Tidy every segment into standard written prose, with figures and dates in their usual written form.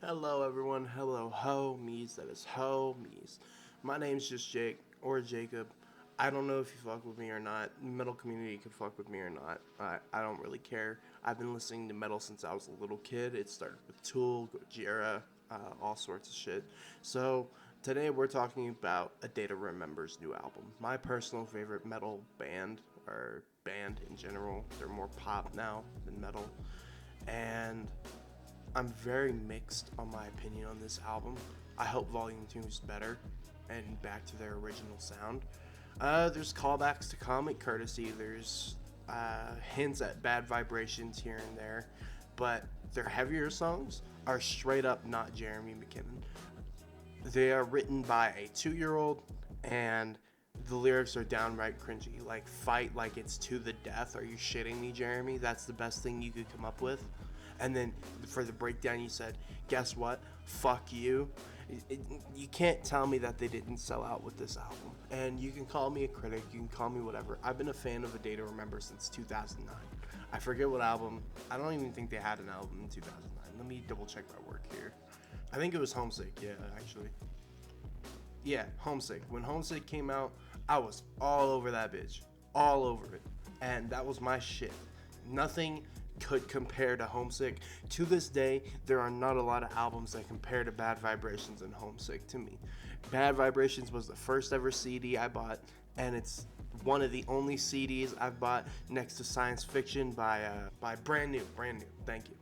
Hello, everyone. Hello, homies. That is homies. My name's just Jake or Jacob. I don't know if you fuck with me or not. Metal community could fuck with me or not. I don't really care. I've been listening to metal since I was a little kid. It started with Tool, Gojira, all sorts of shit. So today we're talking about A Day to Remember's new album. My personal favorite metal band, or band in general. They're more pop now than metal. And I'm very mixed on my opinion on this album. I hope Volume 2 is better and back to their original sound. There's callbacks to comic courtesy, there's hints at bad vibrations here and there, but their heavier songs are straight up not Jeremy McKinnon. They are written by a 2-year-old, and the lyrics are downright cringy. Like, fight like it's to the death. Are you shitting me, Jeremy? That's the best thing you could come up with? And then for the breakdown, you said, guess what? Fuck you. You can't tell me that they didn't sell out with this album. And you can call me a critic, you can call me whatever. I've been a fan of A Day to Remember since 2009. I forget what album. I don't even think they had an album in 2009. Let me double check my work here. I think it was Homesick, yeah, actually. Yeah, Homesick. When Homesick came out, I was all over that bitch. All over it. And that was my shit. Nothing could compare to Homesick. To this day, there are not a lot of albums that compare to Bad Vibrations and Homesick to me. Bad Vibrations was the first ever CD I bought, and it's one of the only CDs I've bought next to Science Fiction by Brand New. Thank you.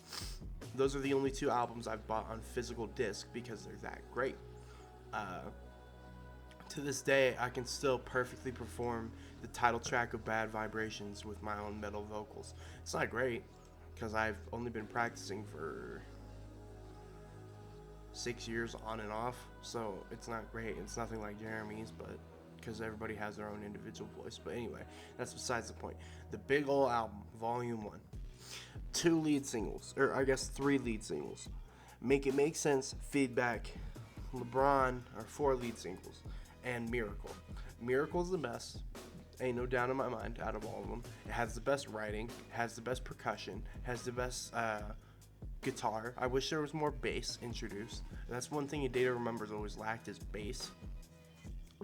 Those are the only two albums I've bought on physical disc because they're that great. Uh, to this day, I can still perfectly perform the title track of Bad Vibrations with my own metal vocals. It's not great because I've only been practicing for 6 years on and off, so it's not great. It's nothing like Jeremy's, but because everybody has their own individual voice. But anyway, that's besides the point. The big ol' album, Volume 1. 2 lead singles, or I guess 3 lead singles. Make It Make Sense, Feedback, LeBron are 4 lead singles, and Miracle. Miracle's the best, ain't no doubt in my mind, out of all of them. It has the best writing, it has the best percussion, has the best guitar. I wish there was more bass introduced. That's one thing A Day to Remember's always lacked is bass.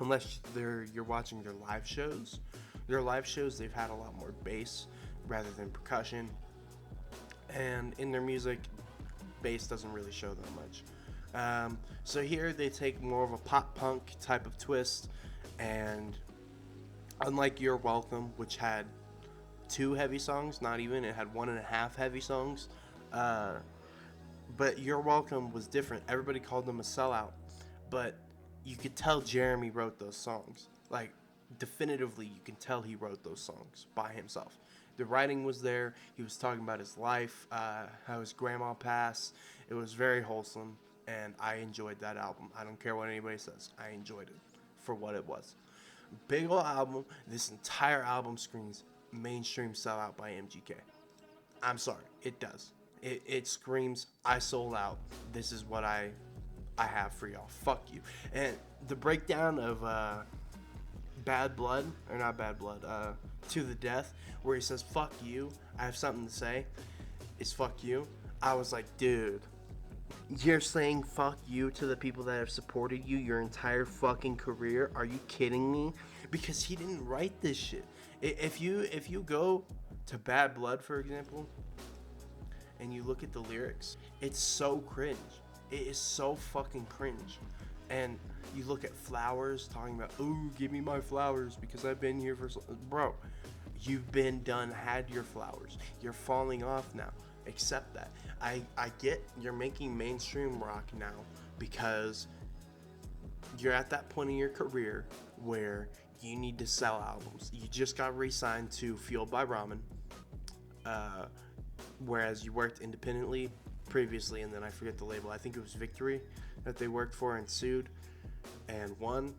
Unless you're watching their live shows. Their live shows, they've had a lot more bass rather than percussion. And in their music, bass doesn't really show that much. So here they take more of a pop punk type of twist, and unlike You're Welcome, which had 2 heavy songs, not even, it had 1.5 heavy songs. But You're Welcome was different. Everybody called them a sellout, but you could tell Jeremy wrote those songs. Like, definitively, you can tell he wrote those songs by himself. The writing was there. He was talking about his life, how his grandma passed. It was very wholesome, and I enjoyed that album. I don't care what anybody says. I enjoyed it for what it was. Big ol' album. This entire album screams mainstream sellout by MGK. I'm sorry, it does. It screams, I sold out. This is what I have for y'all. Fuck you. And the breakdown of Bad Blood, or not Bad Blood, To the Death, where he says, fuck you, I have something to say, is fuck you. I was like, dude, you're saying fuck you to the people that have supported you your entire fucking career? Are you kidding me? Because he didn't write this shit. If you go to Bad Blood, for example, and you look at the lyrics, it's so cringe. It is so fucking cringe. And you look at Flowers talking about, ooh, give me my flowers because I've been here for so... Bro, you've been done, had your flowers. You're falling off now. Accept that. I get you're making mainstream rock now because you're at that point in your career where you need to sell albums. You just got re-signed to Fueled by Ramen, whereas you worked independently previously, and then I forget the label. I think it was Victory that they worked for and sued and won.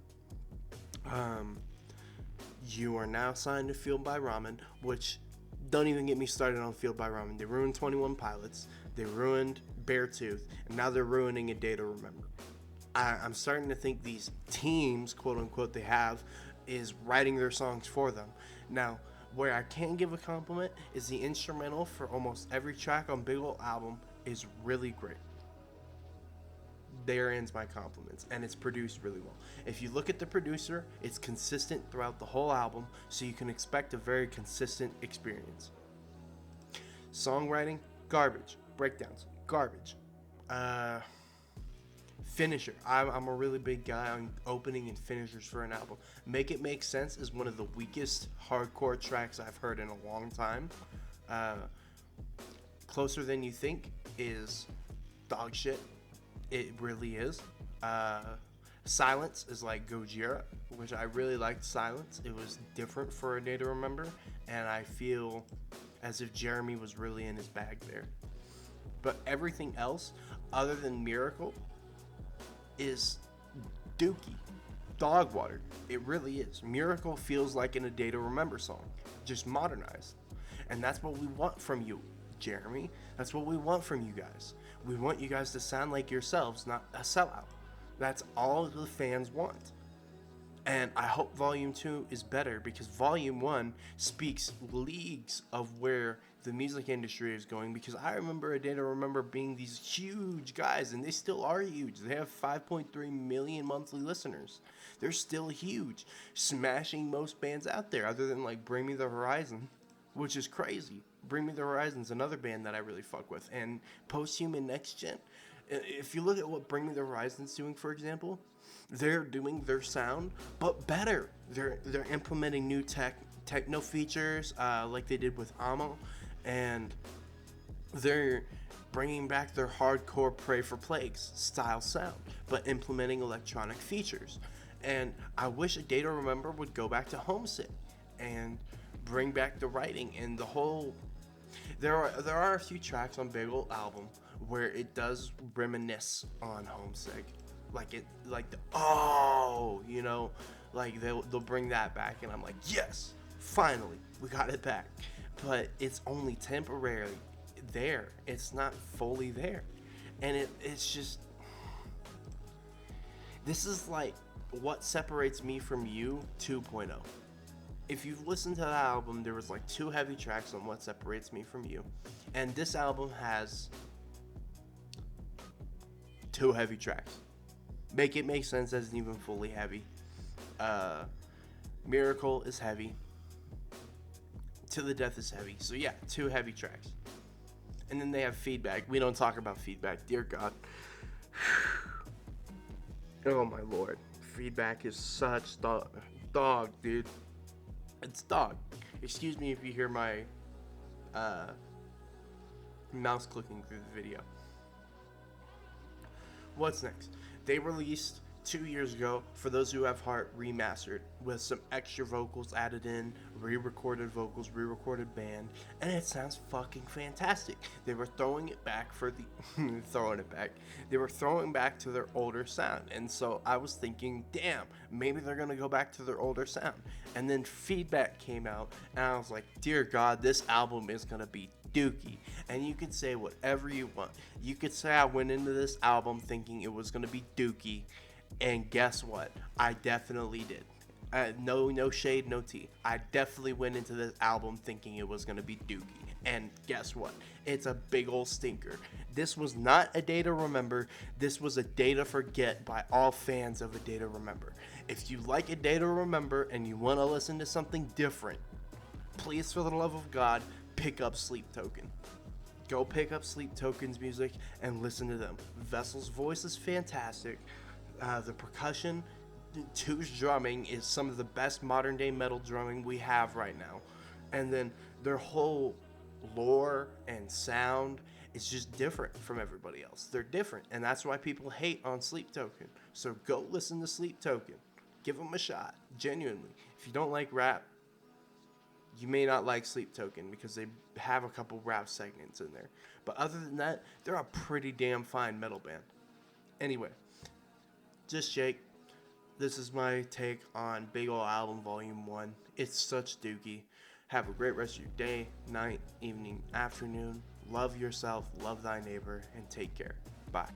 You are now signed to Fueled by Ramen, which, don't even get me started on Fueled by Ramen. They ruined 21 Pilots, they ruined Beartooth, and now they're ruining A Day to Remember. I'm starting to think these teams, quote unquote, they have, is writing their songs for them. Now, where I can give a compliment is the instrumental for almost every track on Big Ol' album is really great. There ends my compliments, and it's produced really well. If you look at the producer, it's consistent throughout the whole album, so you can expect a very consistent experience. Songwriting, garbage. Breakdowns, garbage. Finisher. I'm a really big guy on opening and finishers for an album. Make It Make Sense is one of the weakest hardcore tracks I've heard in a long time. Closer Than You Think is dog shit. It really is. Silence is like Gojira, which I really liked. Silence. It was different for A Day to Remember, and I feel as if Jeremy was really in his bag there. But everything else, other than Miracle, is dookie. Dog water. It really is. Miracle feels like an A Day to Remember song, just modernized. And that's what we want from you, Jeremy. That's what we want from you guys. We want you guys to sound like yourselves, not a sellout. That's all the fans want. And I hope Volume 2 is better, because Volume 1 speaks leagues of where the music industry is going, because I remember A Day to Remember being these huge guys, and they still are huge. They have 5.3 million monthly listeners. They're still huge, smashing most bands out there, other than like Bring Me the Horizon, which is crazy. Bring Me the Horizon's another band that I really fuck with. And Posthuman Next Gen, if you look at what Bring Me the Horizon's doing, for example, they're doing their sound, but better. They're implementing new techno features, like they did with Amo, and they're bringing back their hardcore Pray for Plagues style sound, but implementing electronic features. And I wish A Day to Remember would go back to Homesick and bring back the writing and the whole. There are a few tracks on Big Ol' album where it does reminisce on Homesick. They'll bring that back, and I'm like, yes, finally, we got it back. But it's only temporarily there. It's not fully there. And it's just, this is like What Separates Me From You 2.0. If you've listened to that album, there was like 2 heavy tracks on What Separates Me From You. And this album has 2 heavy tracks. Make It Make Sense isn't even fully heavy. Miracle is heavy. To the Death is heavy. So yeah, 2 heavy tracks. And then they have Feedback. We don't talk about Feedback. Dear God. Oh my lord. Feedback is such dog, dude. It's dog. Excuse me if you hear my mouse clicking through the video. What's next? They released 2 years ago, For Those Who Have Heart remastered, with some extra vocals added in, re-recorded vocals, re-recorded band, and it sounds fucking fantastic. They were throwing it back for the They were throwing back to their older sound, and so I was thinking, damn, maybe they're gonna go back to their older sound. And then Feedback came out, and I was like, dear God, this album is gonna be dookie. And you can say whatever you want. You could say I went into this album thinking it was gonna be dookie. And guess what? I definitely did. No shade, no tea. I definitely went into this album thinking it was going to be dookie. And guess what? It's a big old stinker. This was not A Day to Remember. This was A Day to Forget by all fans of A Day to Remember. If you like A Day to Remember and you want to listen to something different, please, for the love of God, pick up Sleep Token. Go pick up Sleep Token's music and listen to them. Vessel's voice is fantastic. The percussion, Two's drumming is some of the best modern day metal drumming we have right now. And then their whole lore and sound is just different from everybody else. They're different, and that's why people hate on Sleep Token. So go listen to Sleep Token. Give them a shot, genuinely. If you don't like rap, you may not like Sleep Token because they have a couple rap segments in there. But other than that, they're a pretty damn fine metal band. Anyway. Just Jake. This is my take on Big Ol' Album Volume 1. It's such dookie. Have a great rest of your day, night, evening, afternoon. Love yourself, love thy neighbor, and take care. Bye.